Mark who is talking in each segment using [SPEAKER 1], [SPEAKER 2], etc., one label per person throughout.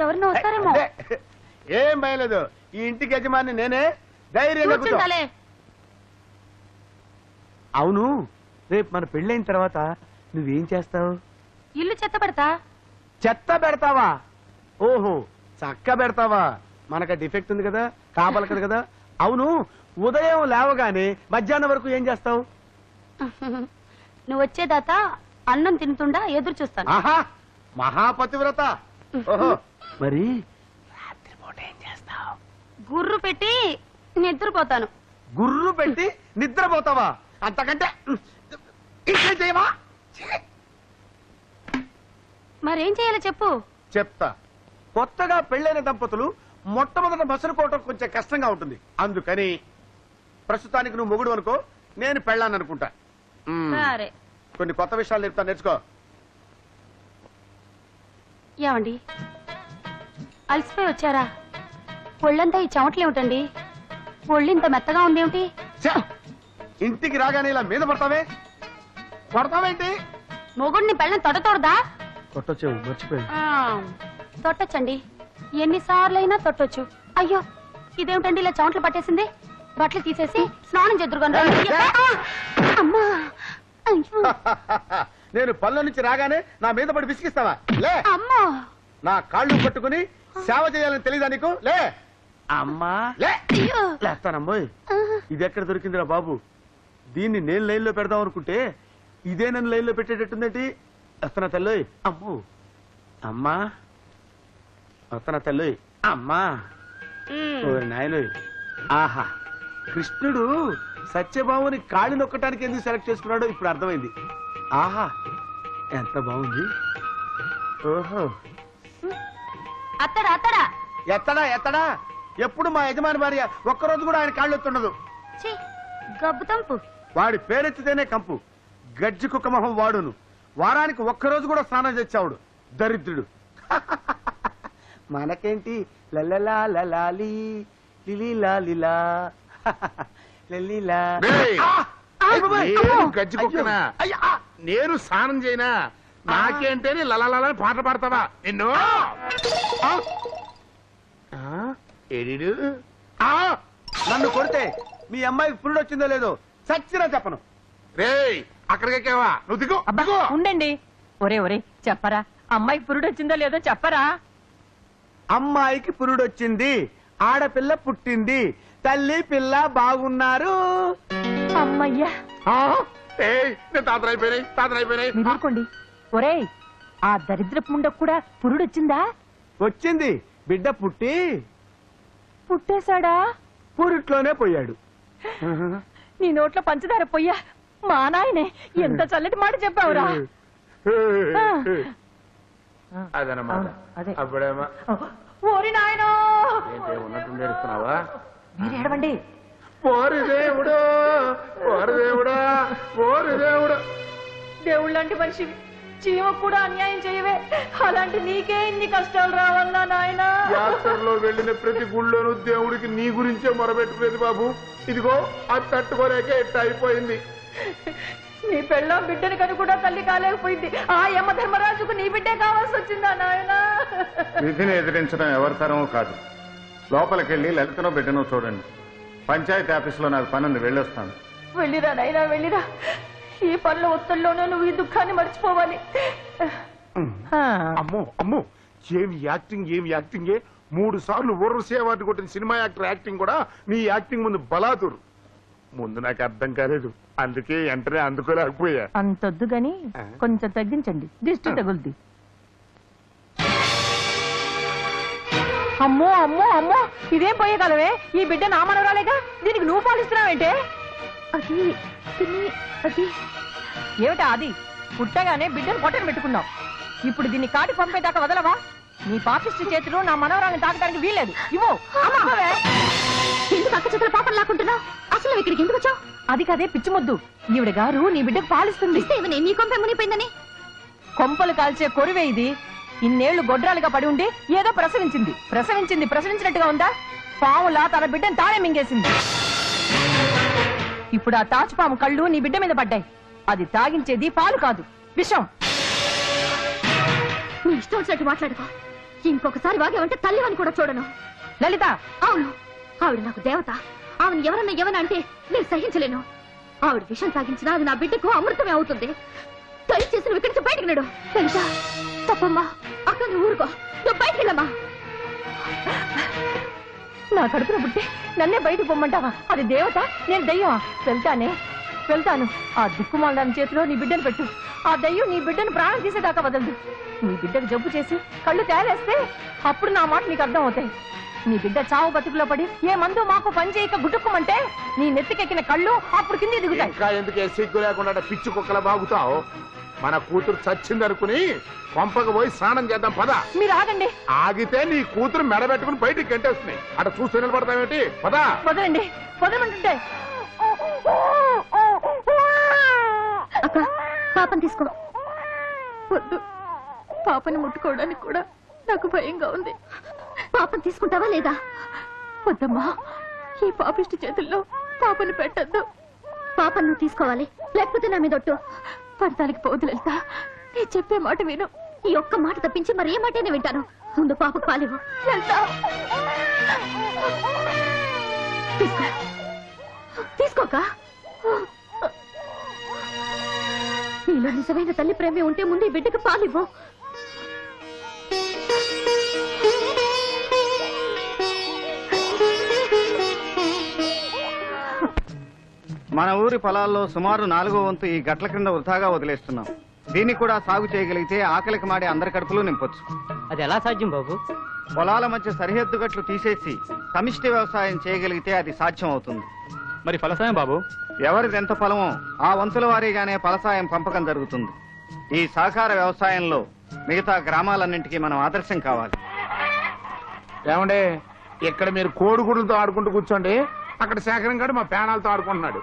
[SPEAKER 1] ఎవరినో వస్తారేమో.
[SPEAKER 2] ఏం భయలేదు, ఈ ఇంటికి యజమాని నేనే, ధైర్యంగా కూర్చో. అవును, రేపు మన పెళ్ళైన తర్వాత నువ్వేం చేస్తావు?
[SPEAKER 1] ఇల్లు చెత్త పెడతా.
[SPEAKER 2] చెత్త పెడతావా? ఓహో, చక్క పెడతావా? మనకు డిఫెక్ట్ ఉంది కదా, కాపలకదు కదా. అవును, ఉదయం లేవగానే మధ్యాహ్నం వరకు ఏం చేస్తావు?
[SPEAKER 1] నువ్వు వచ్చేదాకా అన్నం తింటుండా ఎదురు చూస్తాను.
[SPEAKER 2] ఆహా, మహాపతివ్రత. ఓహో, మరి రాత్రిపూట ఏం చేస్తావు?
[SPEAKER 1] గుర్రు పెట్టి నిద్రపోతాను.
[SPEAKER 2] గుర్రు పెట్టి నిద్రపోతావా? అంతకంటే ఇంకేం చేయవా?
[SPEAKER 1] మరేం చేయాలో చెప్పు.
[SPEAKER 2] చెప్తా. కొత్తగా పెళ్ళైన దంపతులు మొట్టమొదట మసలుకోవటం కొంచెం కష్టంగా ఉంటుంది. అందుకని ప్రస్తుతానికి నువ్వు మొగుడు అనుకో, నేను పెళ్ళాను అనుకుంటా.
[SPEAKER 1] సరే,
[SPEAKER 2] కొన్ని కొత్త విషయాలు నేర్పుతా, నేర్చుకో.
[SPEAKER 1] ఏమండి, అలసిపోయి వచ్చారా? ఒళ్ళంతా ఈ చెమటలేమిటండి? ఒళ్ళింత మెత్తగా ఉందేమిటి?
[SPEAKER 2] ఇంటికి రాగానే ఇలా మీద పడతావే, పడతావేంటి?
[SPEAKER 1] మొగుడిని పెళ్ళని తొడతోడదా?
[SPEAKER 2] కొట్టొచ్చావు, మర్చిపోయాను.
[SPEAKER 1] తొట్టొచ్చండి, ఎన్నిసార్లైనా తొట్టొచ్చు. అయ్యో, ఇదేమిటండి ఇలా చెమటలు పట్టేసింది? బట్టలు తీసేసి స్నానం చేద్దురుగాను. అమ్మా,
[SPEAKER 2] నేను పళ్ళ నుంచి రాగానే నా మీద పడి విసిగిస్తావా? లే.
[SPEAKER 1] అమ్మా,
[SPEAKER 2] నా కాళ్ళు పట్టుకుని సేవ చేయాలని తెలీదా నీకు? లే. అమ్మా, లే. లేస్తానమ్మోయ్. ఇది ఎక్కడ దొరికిందిరా బాబు? దీన్ని నేను లైన్ లో పెడదాం అనుకుంటే ఇదే నన్ను లైన్ లో పెట్టేటట్టుందేంటి? వస్తున్నా తల్లోయ్. అమ్మో, అమ్మా, వస్తున్నా తల్లోయ్. అమ్మా, నాయనోయ్. ఆహా, కృష్ణుడు సత్యభామని కాళ్ళు నొక్కటానికి ఎందుకు సెలెక్ట్ చేసుకున్నాడో ఇప్పుడు అర్థమైంది. ఆహా, ఎంత బాగుంది. ఓహో,
[SPEAKER 1] అత్తడా అత్తడా
[SPEAKER 2] ఎత్తడా ఎత్తడా. ఎప్పుడు మా యజమాని భార్య ఒక్కరోజు కూడా ఆయన కాళ్ళు ఎత్తుండదు.
[SPEAKER 1] గబ్బు తంపు.
[SPEAKER 2] వాడి పేరెత్తితేనే కంపు. గజ్జి కుక్క మొహం వాడును. వారానికి ఒక్కరోజు కూడా స్నానం చేసావుడు, దరిద్రుడు. మనకేంటి లలలా లలాలి లిలీలా లిలా లలీలా.
[SPEAKER 3] గజ్జి కుక్కనా? నేను స్నానం చేయనా? నాకేంటని లలలా పాట పాడతావా నిన్ను? ఏడు
[SPEAKER 2] నన్ను కొడితే మీ అమ్మాయికి పురుడు వచ్చిందో లేదో చచ్చినా చెప్పను.
[SPEAKER 3] రేయ్, అక్కడికెక్కావా? నువ్వు దిగు.
[SPEAKER 4] అబ్బా, ఉండండి. ఒరే ఒరే, చెప్పరా, అమ్మాయికి పురుడు వచ్చిందో లేదో చెప్పరా.
[SPEAKER 2] అమ్మాయికి పురుడు వచ్చింది, ఆడపిల్ల పుట్టింది, తల్లి పిల్ల బాగున్నారు.
[SPEAKER 4] అమ్మయ్యా,
[SPEAKER 3] నేను తాతరైపోయినాయి.
[SPEAKER 4] మీరు ఊరుకోండి. ఒరే, ఆ దరిద్రపు ముండకు కూడా పురుడు వచ్చిందా?
[SPEAKER 2] వచ్చింది. బిడ్డ
[SPEAKER 4] పుట్టేశాడా?
[SPEAKER 2] పురిట్లోనే పోయాడు.
[SPEAKER 4] నీ నోట్లో పంచదార పొయ్యా. మా నాయనే, ఎంత చల్లటి మాట చెప్పావురా.
[SPEAKER 3] అదనమాట.
[SPEAKER 4] అదే.
[SPEAKER 3] అప్పుడేమో
[SPEAKER 4] ఓరి నాయనో,
[SPEAKER 3] ఉన్నట్టు నేర్చుకున్నావా?
[SPEAKER 4] మీరు ఏడవండి.
[SPEAKER 3] ఓరి దేవుడు, ఓరి దేవుడా, ఓరి దేవుడు.
[SPEAKER 4] దేవుళ్ళంటి మనిషివి, చీమకు కూడా అన్యాయం చేయవే. అలాంటి నీకే ఇన్ని కష్టాలు రావాలన్నా నాయనా?
[SPEAKER 3] యాత్రలో వెళ్ళిన ప్రతి గుళ్ళోనూ దేవుడికి నీ గురించే మొరబెట్టుకునేది బాబు. ఇదిగో అది తట్టుకోలేక ఎట్ట అయిపోయింది.
[SPEAKER 4] నీ పెళ్ళం బిడ్డని కను కూడా తల్లి కాలేకపోయింది. ఆ యమ ధర్మరాజుకు నీ బిడ్డే కావాల్సి వచ్చిందా నాయనా?
[SPEAKER 3] విధిని ఎదిరించడం ఎవరి తరమో కాదు. లోపలికెళ్ళి లలితనో బిడ్డనో చూడండి. పంచాయతీ ఆఫీసులో నాకు పనుంది, వెళ్ళొస్తాను.
[SPEAKER 4] వెళ్ళిరా నాయనా, వెళ్ళిరా. ఈ పనుల ఒత్తిడిలోనే నువ్వు ఈ దుఃఖాన్ని మర్చిపోవాలి.
[SPEAKER 3] అమ్మో అమ్మో, ఏమి యాక్టింగ్, ఏమి యాక్టింగే. 3 సార్లు ఊర్వశి అవార్డు కొట్టిన సినిమా యాక్టర్ యాక్టింగ్ కూడా నీ యాక్టింగ్ ముందు బలాదురు. ముందు నాకు అర్థం కాలేదు, అందుకే వెంటనే అందుకోలేకపోయా.
[SPEAKER 4] అంతొద్దు గాని కొంచెం తగ్గించండి, దిష్టి తగులుద్ది. అమ్మో అమ్మో అమ్మో, ఇదేం పోయేగలవే? ఈ బిడ్డ నా మనవరాలేగా, దీనికి నువ్వు పాలిస్తున్నావేంటే? అది అది ఏమిటా? అది పుట్టగానే బిడ్డను పొట్టను పెట్టుకున్నావు. ఇప్పుడు దీన్ని కాటి పంపేదాకా వదలవా? నీ పాపిష్టి చేతులు నా మనవరాన్ని తాకడానికి వీల్లేదు. ఇవ్వు.
[SPEAKER 1] ఎందుకు అక్క చేతుల పాపం లాక్కుంటున్నావు? అసలు ఇక్కడికి ఎందుకు వచ్చావు?
[SPEAKER 4] అది కదే పిచ్చిమొద్దు. ఈవిడ గారు నీ బిడ్డకు పాలిస్తుంది.
[SPEAKER 1] నీ కొంప మునిపోయిందని.
[SPEAKER 4] కొంపలు కాల్చే కొరివే ఇది. ఇన్నేళ్లు గొడ్రాలుగా పడి ఉండి ఏదో ప్రసవించినట్టుగా ఉందా? పావులా తన బిడ్డను తానే మింగేసింది. ఇప్పుడు ఆ తాచుపాము కళ్ళు నీ బిడ్డ మీద పడ్డాయి. అది తాగించేది పాలు కాదు, విషం.
[SPEAKER 1] నీ ఇష్టం వచ్చినట్టు మాట్లాడుకో. ఇంకొకసారి వాగేమంటే తల్లివని కూడా చూడను.
[SPEAKER 4] లలిత,
[SPEAKER 1] అవును, ఆవిడ నాకు దేవత. ఆవిడ ఎవరన్నా అంటే నేను సహించలేను. ఆవిడ విషం తాగించినా అది నా బిడ్డకు అమృతమే అవుతుంది. దయచేసి నువ్వు ఇక్కడి నుంచి బయటకు నడు. తెలుసా? తప్పమ్మా. అక్క నువ్వు ఊరుకో, నువ్వు బయటకు వెళ్ళమ్మా.
[SPEAKER 4] నా కడుపున పుట్టి నన్నే బయటకు పొమ్మంటావా? అది దేవత, నేను దయ్యమా? వెళ్తాను. ఆ దిక్కుమాలని చేతిలో నీ బిడ్డను పెట్టు. ఆ దయ్యం నీ బిడ్డను ప్రాణం తీసేదాకా వదలదు. నీ బిడ్డకు జబ్బు చేసి కళ్ళు తేలేస్తే అప్పుడు నా మాట నీకు అర్థం అవుతాయి. నీ బిడ్డ చావు బతుకులో పడి ఏ మందు మాకు పని చేయక గుట్టుకోమంటే నీ నెత్తికెక్కిన కళ్ళు అప్పుడు కింద దిగుతాయి.
[SPEAKER 3] ఇంకా ఎందుకే సిగ్గు లేకుండా పిచ్చి కుక్కల బాగుతావు? మన కూతురు చచ్చిందనుకుని కొంపకు పోయి స్నానం చేద్దాం పద.
[SPEAKER 4] మీరు ఆగండి.
[SPEAKER 3] ఆగితే నీ కూతురు మెడబెట్టుకుని బయటికి గంటేస్తున్నాయి. అక్కడ చూస్తూ నిలబడతావేంటి? పద.
[SPEAKER 4] వదలండి, వదలమంటుంటే.
[SPEAKER 1] అక్క పాపని తీసుకో. వద్దు, పాపని ముట్టుకోవడానికి కూడా నాకు భయంగా ఉంది. పాపని తీసుకుంటావా లేదా? వద్దమ్మా, ఈ పాపిష్టి చేతుల్లో పాపని పెట్టద్దు. పాపను నువ్వు తీసుకోవాలి, లేకపోతే నా మీద ఒట్టు. పడతానికి పోదు లలిత, నేను చెప్పే మాట విను. ఈ ఒక్క మాట తప్పించి మరి ఏ మాటనే వింటాను. ముందు పాపకు పాలివ్వు. లలిత, తీసుకోక. నీలో నిజమైన తల్లి ప్రేమే ఉంటే ముందు ఈ బిడ్డకు పాలివ్వు.
[SPEAKER 5] మన ఊరి పొలాల్లో సుమారు 4వ వంతు ఈ గట్ల క్రింద వృధాగా వదిలేస్తున్నాం. దీన్ని కూడా సాగు చేయగలిగితే ఆకలికి మాడే అందరి కడుపులో నింపొచ్చు.
[SPEAKER 6] అది ఎలా సాధ్యం బాబు?
[SPEAKER 5] పొలాల మధ్య సరిహద్దు గట్లు తీసేసి సమిష్టి వ్యవసాయం చేయగలిగితే అది సాధ్యం అవుతుంది.
[SPEAKER 6] మరి ఫలసాయం బాబు?
[SPEAKER 5] ఎవరిది ఎంత పొలమో ఆ వంతుల వారీగానే ఫలసాయం పంపకం జరుగుతుంది. ఈ సహకార వ్యవసాయంలో మిగతా గ్రామాలన్నింటికీ మనం ఆదర్శం కావాలి.
[SPEAKER 3] ఏమండే, ఇక్కడ మీరు కోడిగుడ్లతో ఆడుకుంటూ కూర్చోండి. అక్కడ శేఖరం గారు మా పేనాలతో ఆడుకుంటున్నాడు.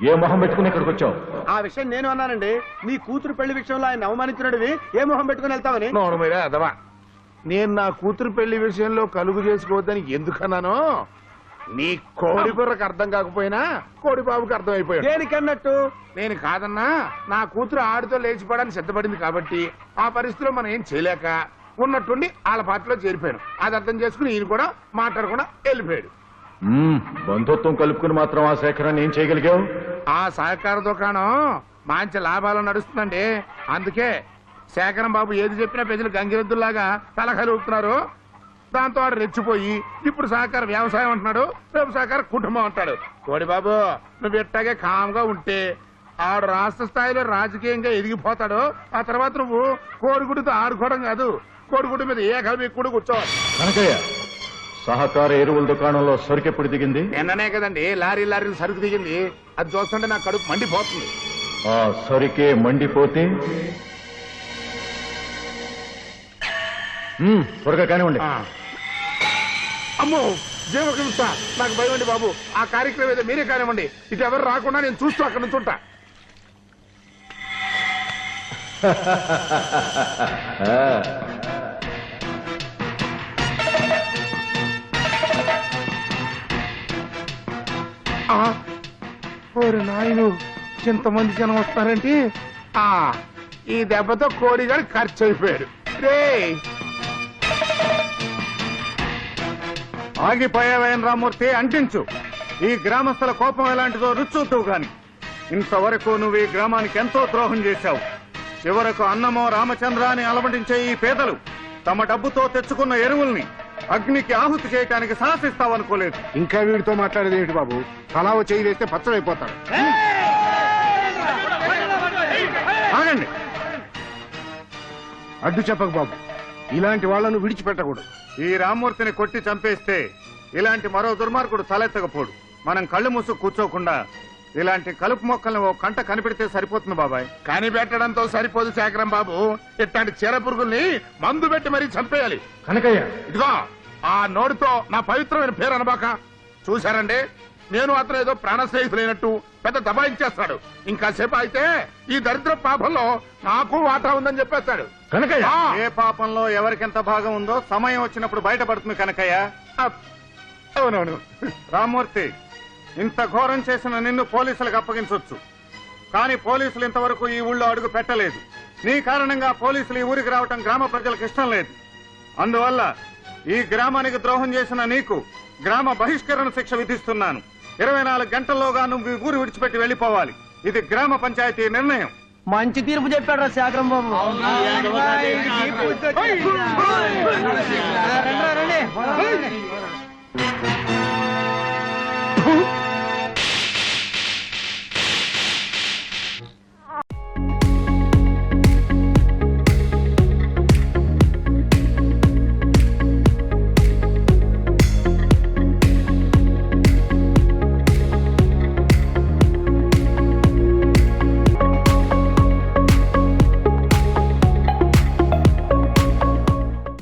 [SPEAKER 7] ఏ మొహం పెట్టుకుని ఇక్కడికి వచ్చావు?
[SPEAKER 2] ఆ విషయం నేను అన్నానండి. నీ కూతురు పెళ్లి విషయంలో ఆయన అవమానించినవి ఏ మొహం పెట్టుకుని వెళ్తావని.
[SPEAKER 3] నోరు మీరే అదవా. నేను నా కూతురు పెళ్లి విషయంలో కలుగు చేసుకోవద్దని ఎందుకన్నానో నీ కోడి బుర్రకు అర్థం కాకపోయినా కోడి బాబుకి అర్థం అయిపోయాడు.
[SPEAKER 2] దేనికన్నట్టు?
[SPEAKER 3] నేను కాదన్నా, నా కూతురు ఆడితో లేచిపోవడానికి సిద్ధపడింది కాబట్టి ఆ పరిస్థితిలో మనం ఏం చేయలేక ఉన్నట్టుండి వాళ్ళ పార్టీలో చేరిపోయాను. అది అర్థం చేసుకుని ఈయన కూడా మాట్లాడకుండా వెళ్ళిపోయాడు.
[SPEAKER 7] బంధుత్వం కలుపుకుని మాత్రం ఆ సేకరణ ఏం చేయగలిగావు?
[SPEAKER 3] ఆ సహకార దుకాణం మంచి లాభాలు నడుస్తుందండి. అందుకే శేఖరం బాబు ఏది చెప్పినా ప్రజలు గంగిరెద్దుల్లాగా తలకాయలు ఊపుతున్నారు. దాంతో వాడు రెచ్చిపోయి ఇప్పుడు సహకార వ్యవసాయం అంటున్నాడు, రేపు సహకార కుటుంబం అంటాడు. కోడి బాబు, నువ్వు ఇట్టాగే కామ్గా ఉంటే ఆడు రాష్ట్ర స్థాయిలో రాజకీయంగా ఎదిగిపోతాడు. ఆ తర్వాత నువ్వు కోడిగుడితో ఆడుకోవడం కాదు, కోడిగుడి మీద ఏ కలిపి కూడా కూర్చోవాలి.
[SPEAKER 7] కనకయ్య, సహకార ఎరువుల దుకాణంలో సరుకెప్పుడు దిగింది?
[SPEAKER 3] నిన్ననే కదండి లారీలు సరుకు దిగింది. అది చూస్తుంటే నా కడుపు మండిపోతుంది.
[SPEAKER 7] ఆ సరుకే మండిపోతే త్వరగా కానివ్వండి.
[SPEAKER 3] అమ్మో జీవహింస, నాకు భయం అండి బాబు. ఆ కార్యక్రమం ఏదో మీరే కానివ్వండి. ఇటు ఎవరు రాకుండా నేను చూస్తూ అక్కడ నుంచి ఉంటా. ఓరి నాయను, ఇంతమంది జనం వస్తారంటే ఈ దెబ్బతో కోడిగాడు ఖర్చు అయిపోయాడు. రే
[SPEAKER 5] ఆగిపోయావైన రామూర్తి, అంటించు. ఈ గ్రామస్తుల కోపం ఎలాంటిదో రుచూతువు గాని. ఇంతవరకు నువ్వు ఈ గ్రామానికి ఎంతో ద్రోహం చేశావు. చివరకు అన్నమో రామచంద్ర అని అలమటించే ఈ పేదలు తమ డబ్బుతో తెచ్చుకున్న ఎరువుల్ని అగ్నికి ఆహుతి చేయడానికి సాహసిస్తావనుకోలేదు.
[SPEAKER 3] ఇంకా వీడితో మాట్లాడేది ఏంటి బాబు? తలావ చేయి వేస్తే పచ్చడైపోతాడు.
[SPEAKER 5] ఆగండి.
[SPEAKER 3] అడ్డు చెప్పకు బాబు, ఇలాంటి వాళ్లను విడిచిపెట్టకూడదు.
[SPEAKER 5] ఈ రామ్మూర్తిని కొట్టి చంపేస్తే ఇలాంటి మరో దుర్మార్గుడు తలెత్తకపోడు. మనం కళ్ళు మూసు కూర్చోకుండా ఇలాంటి కలుపు మొక్కల్ని ఓ కంట కనిపెడితే సరిపోతుంది బాబాయ్.
[SPEAKER 3] కనిపెట్టడంతో సరిపోదు శేఖరం బాబు, ఇట్లాంటి చీర పురుగుల్ని మందు పెట్టి మరీ చంపేయాలి.
[SPEAKER 7] కనకయ్య,
[SPEAKER 3] ఇదిగో ఆ నోటితో నా పవిత్రమైన పేరు అనబాక. చూశారండి, నేను అతను ఏదో ప్రాణ స్నేహితులైనట్టు పెద్ద దబాయించేస్తాడు. ఇంకాసేపు అయితే ఈ దరిద్ర పాపంలో నాకు వాటా ఉందని చెప్పేస్తాడు.
[SPEAKER 7] కనకయ్య,
[SPEAKER 5] ఏ పాపంలో ఎవరికెంత భాగం ఉందో సమయం వచ్చినప్పుడు బయటపడుతుంది కనకయ్య.
[SPEAKER 3] అవునవును.
[SPEAKER 5] రామ్మూర్తి, ఇంత ఘోరం చేసిన నిన్ను పోలీసులకు అప్పగించవచ్చు. కానీ పోలీసులు ఇంతవరకు ఈ ఊళ్ళో అడుగు పెట్టలేదు. నీ కారణంగా పోలీసులు ఈ ఊరికి రావటం గ్రామ ప్రజలకు ఇష్టం లేదు. అందువల్ల ఈ గ్రామానికి ద్రోహం చేసిన నీకు గ్రామ బహిష్కరణ శిక్ష విధిస్తున్నాను. 24 గంటల్లోగా నువ్వు ఈ ఊరు విడిచిపెట్టి వెళ్ళిపోవాలి. ఇది గ్రామ పంచాయతీ నిర్ణయం.
[SPEAKER 8] మంచి తీర్పు చెప్పాడు రా శాకరం బాబు.
[SPEAKER 5] రండి.